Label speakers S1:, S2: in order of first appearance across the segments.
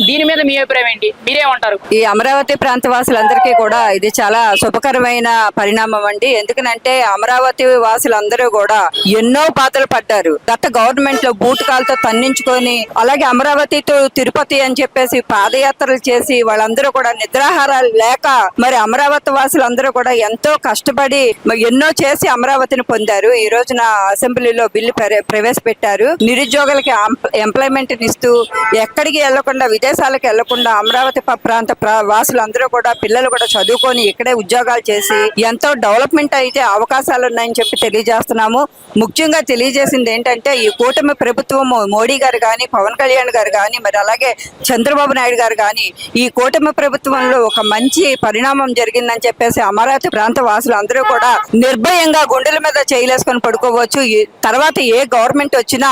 S1: దీని మీద మీ అభిప్రాయం ఏంటి, మీరేమంటారు?
S2: ఈ అమరావతి ప్రాంత వాసులందరికీ కూడా ఇది చాలా శుభకరమైన పరిణామం అండి. ఎందుకనంటే అమరావతి వాసులందరూ కూడా ఎన్నో బాధలు పడ్డారు. గత గవర్నమెంట్ లో బూటకాలతో తన్నించుకొని, అలాగే అమరావతి టు తిరుపతి అని చెప్పేసి పాదయాత్రలు చేసి వాళ్ళందరూ కూడా నిద్రాహారాలు లేక మరి అమరావతి వాసులందరూ కూడా ఎంతో కష్టపడి ఎన్నో చేసి అమరావతిని పొందారు. ఈ రోజున అసెంబ్లీలో బిల్లు ప్రవేశపెట్టారు. నిరుద్యోగులకి ఎంప్లాయ్మెంట్ ఇస్తూ ఎక్కడికి వెళ్లకుండా, విదేశాలకు వెళ్లకుండా అమరావతి ప్రాంత వాసులందరూ కూడా పిల్లలు కూడా చదువుకొని ఇక్కడే ఉద్యోగాలు చేసి ఎంతో డెవలప్మెంట్ అయితే అవకాశాలు ఉన్నాయని చెప్పి తెలియజేస్తున్నాము. ముఖ్యంగా తెలియజేసింది ఏంటంటే ఈ కూటమి ప్రభుత్వం మోడీ గారు కానీ, పవన్ కళ్యాణ్ గారు కానీ, మరి అలాగే చంద్రబాబు నాయుడు గారు కానీ ఈ కూటమి ప్రభుత్వంలో ఒక మంచి పరిణామం జరిగిందని చెప్పేసి అమరావతి ప్రాంత వాసులు అందరూ కూడా నిర్భయంగా గుండెల మీద చేయలేసుకొని పడుకోవచ్చు. తర్వాత ఏ గవర్నమెంట్ వచ్చినా,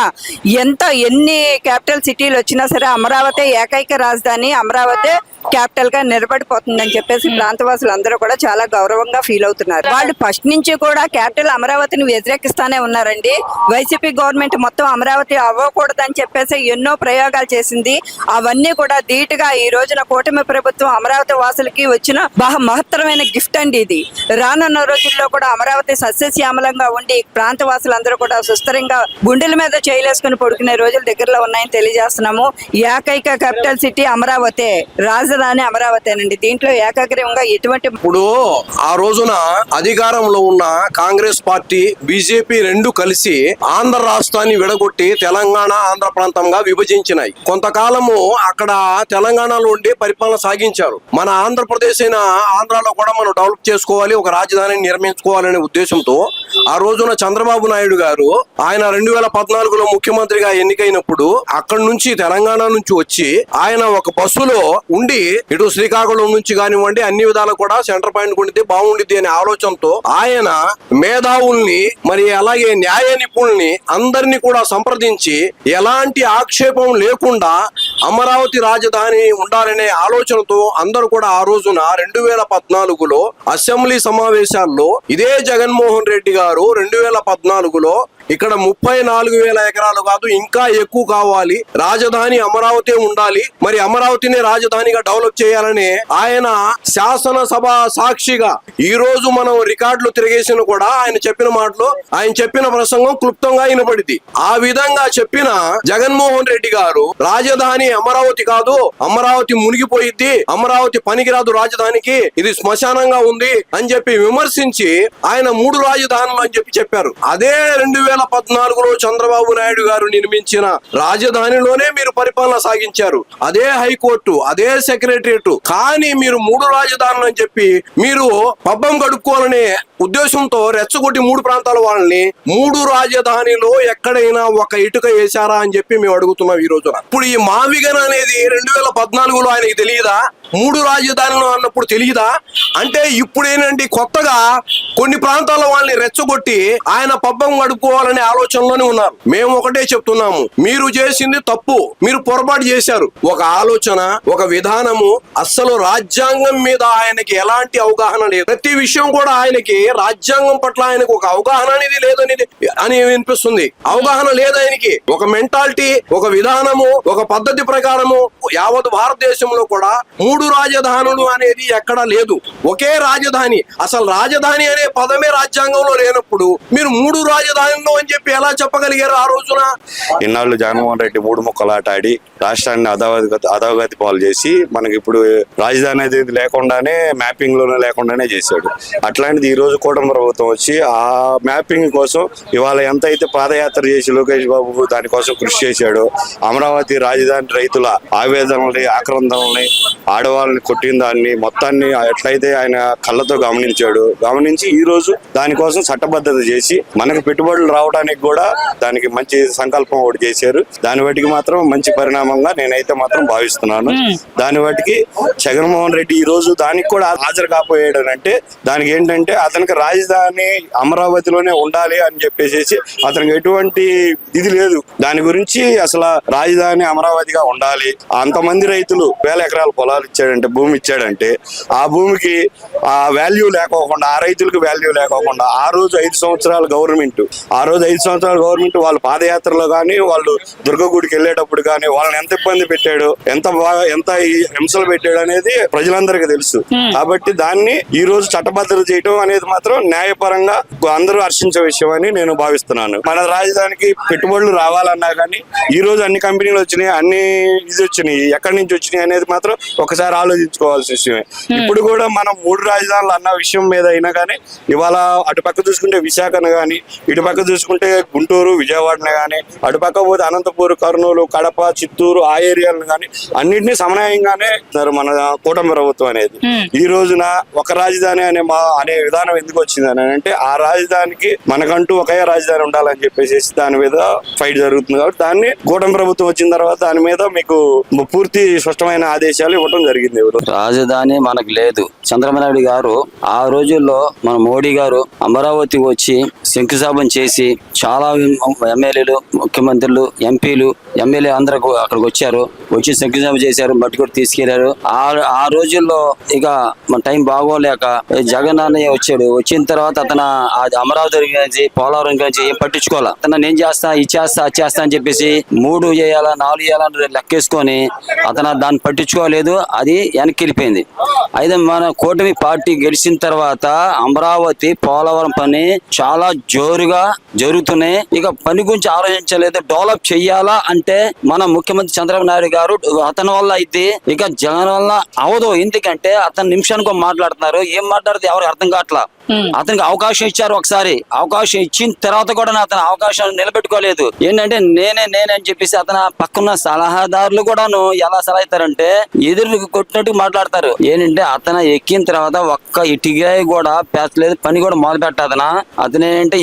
S2: ఎన్ని క్యాపిటల్ సిటీలు వచ్చినా సరే అమరావతి ఏకైక రాజధాని, అమరావతి క్యాపిటల్ గా నిలబడిపోతుందని చెప్పేసి ప్రాంతవాసులు అందరూ కూడా చాలా గౌరవంగా ఫీల్ అవుతున్నారు. వాళ్ళు ఫస్ట్ నుంచి కూడా క్యాపిటల్ అమరావతిని వ్యతిరేకిస్తానే ఉన్నారండి. వైసీపీ గవర్నమెంట్ మొత్తం అమరావతి అవ్వకూడదని చెప్పేసి ఎన్నో ప్రయోగాలు చేసింది. అవన్నీ కూడా ధీటుగా ఈ రోజున కూటమి ప్రభుత్వం అమరావతి వాసులకి వచ్చిన మహత్తరమైన గిఫ్ట్ అండి ఇది. రానున్న రోజుల్లో కూడా అమరావతి సస్యశ్యామలంగా ఉండి ప్రాంత వాసులందరూ కూడా సుస్థిరంగా గుండెల మీద చేయలేసుకుని పడుకునే రోజులు దగ్గరలో ఉన్నాయని తెలియజేస్తున్నాము. ఏకైక క్యాపిటల్ సిటీ అమరావతి, రాజధాని అమరావతేనండి. దీంట్లో ఏకాగ్రీవంగా ఎటువంటి
S3: ఇప్పుడు ఆ రోజున అధికారంలో ఉన్న కాంగ్రెస్ పార్టీ, బీజేపీ రెండు కలిసి ఆంధ్ర రాష్ట్రాన్ని విడగొట్టి తెలంగాణ, ఆంధ్ర ప్రాంతంగా విభజించినాయి. కొంతకాలము అక్కడ తెలంగాణలో ఉండి పరిపాలన సాగించారు. మన ఆంధ్రప్రదేశ్ అయిన ఆంధ్రాలో కూడా మనం డెవలప్ చేసుకోవాలి, ఒక రాజధానిని నిర్మించుకోవాలనే ఉద్దేశంతో ఆ రోజున చంద్రబాబు నాయుడు గారు ఆయన 2014లో ముఖ్యమంత్రిగా ఎన్నికైనప్పుడు అక్కడి నుంచి తెలంగాణ నుంచి వచ్చి ఆయన ఒక బస్సులో ఉండి ఇటు శ్రీకాకుళం నుంచి కానివ్వండి అన్ని విధాలు కూడా సెంటర్ పాయింట్ ఉండితే బాగుండిద్ది అనే ఆలోచనతో ఆయన మేధావుల్ని మరి అలాగే న్యాయ నిపుణుల్ని అందరినీ కూడా సంప్రదించి ఎలాంటి ఆక్షేపం లేకుండా అమరావతి రాజధాని ఉండాలనే ఆలోచనతో అందరూ కూడా ఆ రోజున 2014లో అసెంబ్లీ సమావేశాల్లో ఇదే జగన్మోహన్ రెడ్డి గారు 2014లో ఇక్కడ 34,000 ఎకరాలు కాదు ఇంకా ఎక్కువ కావాలి, రాజధాని అమరావతి ఉండాలి, మరి అమరావతిని రాజధానిగా డెవలప్ చేయాలని ఆయన శాసనసభ సాక్షిగా ఈ రోజు మనం రికార్డులు తిరిగేసిన కూడా ఆయన చెప్పిన మాటలు, ఆయన చెప్పిన ప్రసంగం క్లుప్తంగా వినపడింది. ఆ విధంగా చెప్పిన జగన్మోహన్ రెడ్డి గారు రాజధాని అమరావతి కాదు, అమరావతి మునిగిపోయిద్ది, అమరావతి పనికిరాదు రాజధానికి, ఇది శ్మశానంగా ఉంది అని చెప్పి విమర్శించి ఆయన 3 రాజధానులు అని చెప్పారు. అదే 2014లో చంద్రబాబు నాయుడు గారు నిర్మించిన రాజధానిలోనే మీరు పరిపాలన సాగించారు. అదే హైకోర్టు, అదే సెక్రటరియట్. కానీ మీరు 3 రాజధానులు అని చెప్పి మీరు పబ్బం గడుపుకోవాలనే ఉద్దేశంతో రెచ్చగొట్టి 3 ప్రాంతాల వాళ్ళని 3 రాజధానిలో ఎక్కడైనా ఒక ఇటుక వేశారా అని చెప్పి మేము అడుగుతున్నాం ఈ రోజున. ఇప్పుడు ఈ మావిగన్ అనేది 2014లో ఆయనకి తెలియదా? 3 రాజధానులు అన్నప్పుడు తెలియదా? అంటే ఇప్పుడు ఏంటంటే కొత్తగా కొన్ని ప్రాంతాల వాళ్ళని రెచ్చగొట్టి ఆయన పబ్బం గడుపుకోవాలనే ఆలోచనలోనే ఉన్నారు. మేము ఒకటే చెప్తున్నాము, మీరు చేసింది తప్పు, మీరు పొరపాటు చేశారు. ఒక ఆలోచన, ఒక విధానము, అస్సలు రాజ్యాంగం మీద ఆయనకి ఎలాంటి అవగాహన లేదు. ప్రతి విషయం కూడా ఆయనకి రాజ్యాంగం పట్ల ఆయనకు ఒక అవగాహన అనేది లేదనేది అని వినిపిస్తుంది. అవగాహన లేదు ఆయనకి. ఒక మెంటాలిటీ, ఒక విధానము, ఒక పద్ధతి ప్రకారము యావత్ భారతదేశంలో కూడా 3 రాజధానులు అనేది ఎక్కడా లేదు. ఒకే రాజధాని. అసలు రాజధాని అనే పదమే రాజ్యాంగంలో లేనప్పుడు మీరు 3 రాజధానులు అని చెప్పి ఎలా చెప్పగలిగారు ఆ రోజున?
S4: ఇన్నాళ్ళు జగన్మోహన్ రెడ్డి 3 ముక్కలాట ఆడి రాష్ట్రాన్ని అధోగతి పాలు చేసి మనకి ఇప్పుడు రాజధాని అనేది లేకుండానే, మ్యాపింగ్ లోనే లేకుండానే చేశాడు. అట్లాంటిది ఈ రోజు కూడా ప్రభుత్వం వచ్చి ఆ మ్యాపింగ్ కోసం ఇవాళ ఎంత అయితే పాదయాత్ర చేసి లోకేష్ బాబు దానికోసం కృషి చేశాడో, అమరావతి రాజధాని రైతుల ఆవేదనల్ని, ఆక్రందనల్ని, ఆడవాళ్ళని కొట్టిన దాన్ని మొత్తాన్ని ఎట్లయితే ఆయన కళ్ళతో గమనించి ఈ రోజు దానికోసం చట్టబద్ధత చేసి మనకు పెట్టుబడులు రావడానికి కూడా దానికి మంచి సంకల్పం ఒకటి చేశారు. దాని బట్టికి మాత్రం మంచి పరిణామంగా నేనైతే మాత్రం భావిస్తున్నాను. దాని బట్టికి జగన్మోహన్ రెడ్డి ఈ రోజు దానికి కూడా హాజరు కాపోయాడు అంటే దానికి ఏంటంటే అతనికి రాజధాని అమరావతిలోనే ఉండాలి అని చెప్పేసి అతనికి ఎటువంటి ఇది లేదు. దాని గురించి అసలు రాజధాని అమరావతిగా ఉండాలి, అంతమంది రైతులు 1000 ఎకరాల పొలాలు పొలాలు ఇచ్చాడంటే, భూమి ఇచ్చాడంటే ఆ భూమికి ఆ వాల్యూ లేకోకుండా, ఆ రైతులకు వాల్యూ లేకోకుండా ఆ రోజు 5 సంవత్సరాల గవర్నమెంట్ వాళ్ళు పాదయాత్రలో కానీ, వాళ్ళు దుర్గగుడికి వెళ్ళేటప్పుడు కానీ వాళ్ళని ఎంత ఇబ్బంది పెట్టాడు, ఎంత ఈ హింసలు పెట్టాడు అనేది ప్రజలందరికీ తెలుసు. కాబట్టి దాన్ని ఈ రోజు చట్టబద్ధత చేయడం అనేది మాత్రం న్యాయపరంగా అందరూ హర్షించే విషయం అని నేను భావిస్తున్నాను. మన రాజధానికి పెట్టుబడులు రావాలన్నా కానీ ఈ రోజు అన్ని కంపెనీలు వచ్చినాయి, అన్ని వచ్చినాయి, ఎక్కడి నుంచి వచ్చినాయి అనేది మాత్రం ఒకసారి ఆలోచించుకోవాల్సిన విషయమే. ఇప్పుడు కూడా మనం 3 రాజధానులు అన్న విషయం మీద అయినా కానీ ఇవాళ అటు పక్క చూసుకుంటే విశాఖను కానీ, ఇటు పక్క చూసుకుంటే గుంటూరు, విజయవాడనే కానీ, అటు పక్క పోతే అనంతపూర్, కర్నూలు, కడప, చిత్తూరు ఆ ఏరియాలను కానీ అన్నింటినీ సమన్వయంగానే మన కూటమి ప్రభుత్వం అనేది. ఈ రోజున ఒక రాజధాని అనే విధానం ఎందుకు వచ్చింది అని అంటే, ఆ రాజధానికి మనకంటూ ఒకే రాజధాని ఉండాలని చెప్పేసి దాని మీద ఫైట్ జరుగుతుంది. కాబట్టి దాన్ని కూటమి ప్రభుత్వం వచ్చిన తర్వాత దాని మీద మీకు పూర్తి స్పష్టమైన ఆదేశాలు ఇవ్వడం జరిగింది.
S5: రాజధాని మనకు లేదు. చంద్రబాబు నాయుడు గారు ఆ రోజుల్లో మన మోడీ గారు అమరావతి వచ్చి శంకుస్థాపన చేసి చాలా ఎమ్మెల్యేలు, ముఖ్యమంత్రులు, ఎంపీలు, ఎమ్మెల్యే అందరూ అక్కడికి వచ్చి శంకుస్థాపన చేశారు, మట్టి కూడా తీసుకెళ్లారు. ఆ రోజుల్లో ఇక మన టైం బాగోలేక జగన్ అన్నయ్య వచ్చాడు. వచ్చిన తర్వాత అతను అమరావతి గురించి, పోలవరం గురించి ఏం పట్టించుకోవాలి. అతను నేను చేస్తా, ఇది చేస్తా, అది చేస్తా అని చెప్పేసి 3 చేయాలా 4 చేయాలని లెక్కేసుకొని అతను దాన్ని పట్టించుకోలేదు. అది వెనక్కి వెళ్ళిపోయింది. అయితే మన కూటమి పార్టీ గెలిచిన తర్వాత అమరావతి, పోలవరం పని చాలా జోరుగా జరుగుతున్నాయి. ఇక పని గురించి ఆలోచించలేదు. డెవలప్ చెయ్యాలా అంటే మన ముఖ్యమంత్రి చంద్రబాబు నాయుడు గారు అతని వల్ల అయితే ఇక జగన్ వల్ల అవదు. ఎందుకంటే అతను నిమిషానికి మాట్లాడుతున్నారు, ఏం మాట్లాడితే ఎవరికి అర్థం కావట్లా. అతనికి అవకాశం ఇచ్చారు. ఒకసారి అవకాశం ఇచ్చిన తర్వాత కూడా అతను అవకాశాన్ని నిలబెట్టుకోలేదు. ఏంటంటే నేనే అని చెప్పేసి అతను పక్కన సలహాదారులు కూడాను ఎలా సలహా ఇస్తారంటే ఎదురు కొట్టినట్టు మాట్లాడతారు. ఏంటంటే అతను ఎక్కిన తర్వాత ఒక్క ఇటుకాయ కూడా పేర్చలేదు, పని కూడా మొదలు పెట్టాదనా. అతను ఏంటంటే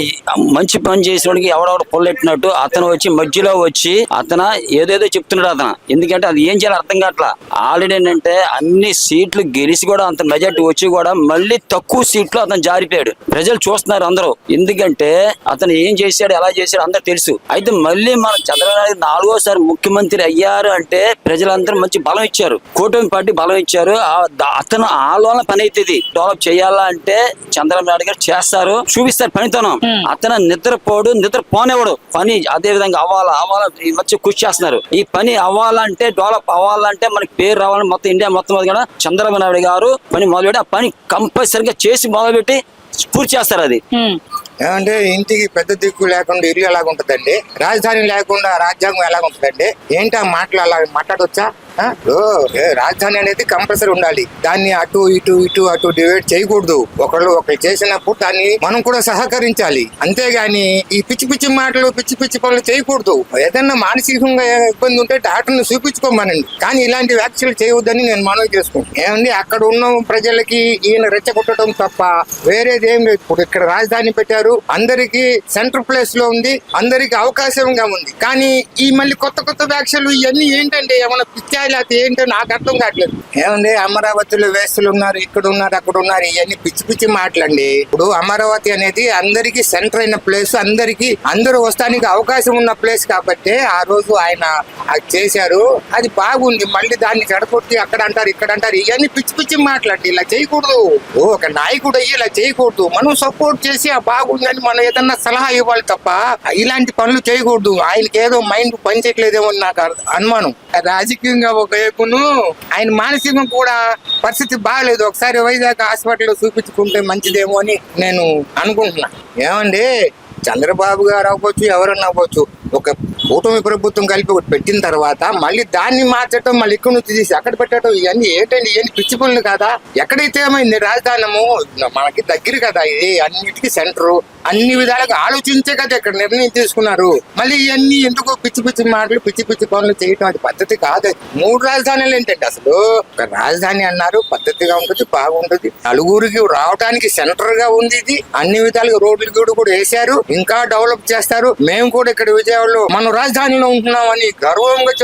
S5: మంచి పని చేసేవాడికి ఎవడెవడ పొల్లెట్టినట్టు అతను వచ్చి మధ్యలో వచ్చి అతను ఏదేదో చెప్తున్నాడు అతను. ఎందుకంటే అది ఏం చేయాలి అర్థం కావట్లా. ఆల్రెడీ ఏంటంటే అన్ని సీట్లు గెలిచి కూడా అంత మెజార్టీ వచ్చి కూడా మళ్ళీ తక్కువ సీట్లు అతను జారిపోయాడు. ప్రజలు చూస్తున్నారు అందరూ. ఎందుకంటే అతను ఏం చేశాడు, ఎలా చేశాడు అందరూ తెలుసు. అయితే మళ్ళీ మన చంద్రబాబు నాయుడు 4వ సారి ముఖ్యమంత్రి అయ్యారు అంటే ప్రజలందరూ మంచి బలం ఇచ్చారు, కూటమి పార్టీ బలం ఇచ్చారు. అతను ఆలోచన పని అవుతుంది. డెవలప్ చేయాలా అంటే చంద్రబాబు నాయుడు గారు చేస్తారు, చూపిస్తారు పనితనం. అతను నిద్రపోనేవాడు. పని అదే విధంగా అవ్వాలా వచ్చి కృషి చేస్తున్నారు. ఈ పని అవ్వాలంటే, డెవలప్ అవ్వాలంటే మనకి పేరు రావాలని మొత్తం ఇండియా మొత్తం కూడా చంద్రబాబు నాయుడు గారు పని మొదలుపెట్టి ఆ పని కంపల్సరిగా చేసి మొదలుపెట్టి పూర్తి చేస్తారు. అది
S6: ఏమంటే ఇంటికి పెద్ద దిక్కు లేకుండా ఇల్లు ఎలాగుంటదండి, రాజధాని లేకుండా రాజ్యాంగం ఎలాగుంటదండి? ఏంటి ఆ మాటలు అలా మాట్లాడవచ్చా? రాజధాని అనేది కంపల్సరీ ఉండాలి. దాన్ని అటు ఇటు డివైడ్ చేయకూడదు. ఒకళ్ళు చేసినప్పుడు దాన్ని మనం కూడా సహకరించాలి. అంతేగాని ఈ పిచ్చి మాటలు, పిచ్చి పనులు చేయకూడదు. ఏదన్నా మానసికంగా ఇబ్బంది ఉంటే డాక్టర్ని చూపించుకోమనండి. కానీ ఇలాంటి వ్యాఖ్యలు చేయవద్దని నేను మనవి చేసుకుంటాను. ఏమండి అక్కడ ఉన్న ప్రజలకి ఈయన రెచ్చగొట్టడం తప్ప వేరేది ఏం లేదు. ఇప్పుడు ఇక్కడ రాజధాని పెట్టారు, అందరికి సెంటర్ ప్లేస్ లో ఉంది, అందరికి అవకాశంగా ఉంది. కానీ ఈ మళ్ళీ కొత్త వ్యాఖ్యలు ఇవన్నీ ఏంటంటే ఏమన్నా పిచ్చాలి ఏంటో నాకు అర్థం కావట్లేదు. ఏమండి అమరావతిలో వేస్తులు ఉన్నారు, ఇక్కడ ఉన్నారు, అక్కడ ఉన్నారు, ఇవన్నీ పిచ్చి మాటలండి. ఇప్పుడు అమరావతి అనేది అందరికి సెంటర్ అయిన ప్లేస్, అందరూ వస్తానికి అవకాశం ఉన్న ప్లేస్ కాబట్టి ఆ రోజు ఆయన అది చేశారు. అది బాగుంది. మళ్ళీ దాన్ని చెడగొట్టి అక్కడ అంటారు, ఇక్కడ అంటారు, ఇవన్నీ పిచ్చి మాటలండి. ఇలా చేయకూడదు. ఒక నాయకుడు అయ్యి ఇలా చేయకూడదు. మనం సపోర్ట్ చేసి ఆ బాగుందని మనం ఏదన్నా సలహా ఇవ్వాలి తప్ప ఇలాంటి పనులు చేయకూడదు. ఆయనకి ఏదో మైండ్ పనిచేయట్లేదేమో నాకు అనుమానం. రాజకీయంగా ఒక వైపును ఆయన మానసికంగా కూడా పరిస్థితి బాగలేదు. ఒకసారి వైజాగ్ హాస్పిటల్లో చూపించుకుంటే మంచిదేమో అని నేను అనుకుంటున్నా. ఏమండి చంద్రబాబు గారు అవ్వచ్చు, ఎవరన్నా అవ్వచ్చు, ఒక కూటమి ప్రభుత్వం కలిపి ఒకటి పెట్టిన తర్వాత మళ్ళీ దాన్ని మార్చడం, మళ్ళీ ఇక్కడ నుంచి తీసి అక్కడ పెట్టడం, ఇవన్నీ ఏంటండి? ఇవన్నీ పిచ్చి పనులు కదా. ఎక్కడైతే ఏమైంది రాజధానము మనకి దగ్గర కదా, ఇది అన్నిటికీ సెంటరు, అన్ని విధాలుగా ఆలోచించే కదా ఇక్కడ నిర్ణయం తీసుకున్నారు. మళ్ళీ ఇవన్నీ ఎందుకో పిచ్చి మాటలు, పిచ్చి పనులు చేయటం అది పద్ధతి కాదు. 3 రాజధానులు ఏంటంటే అసలు ఒక రాజధాని అన్నారు, పద్ధతిగా ఉంటుంది, బాగుంటుంది, నలుగురికి రావడానికి సెంటర్ గా ఉంది. ఇది అన్ని విధాలుగా రోడ్లు కూడా వేశారు, ఇంకా డెవలప్ చేస్తారు. మేము కూడా ఇక్కడ విజయవాడలో మనం రాజధానిలో ఉంటున్నామని గర్వంగా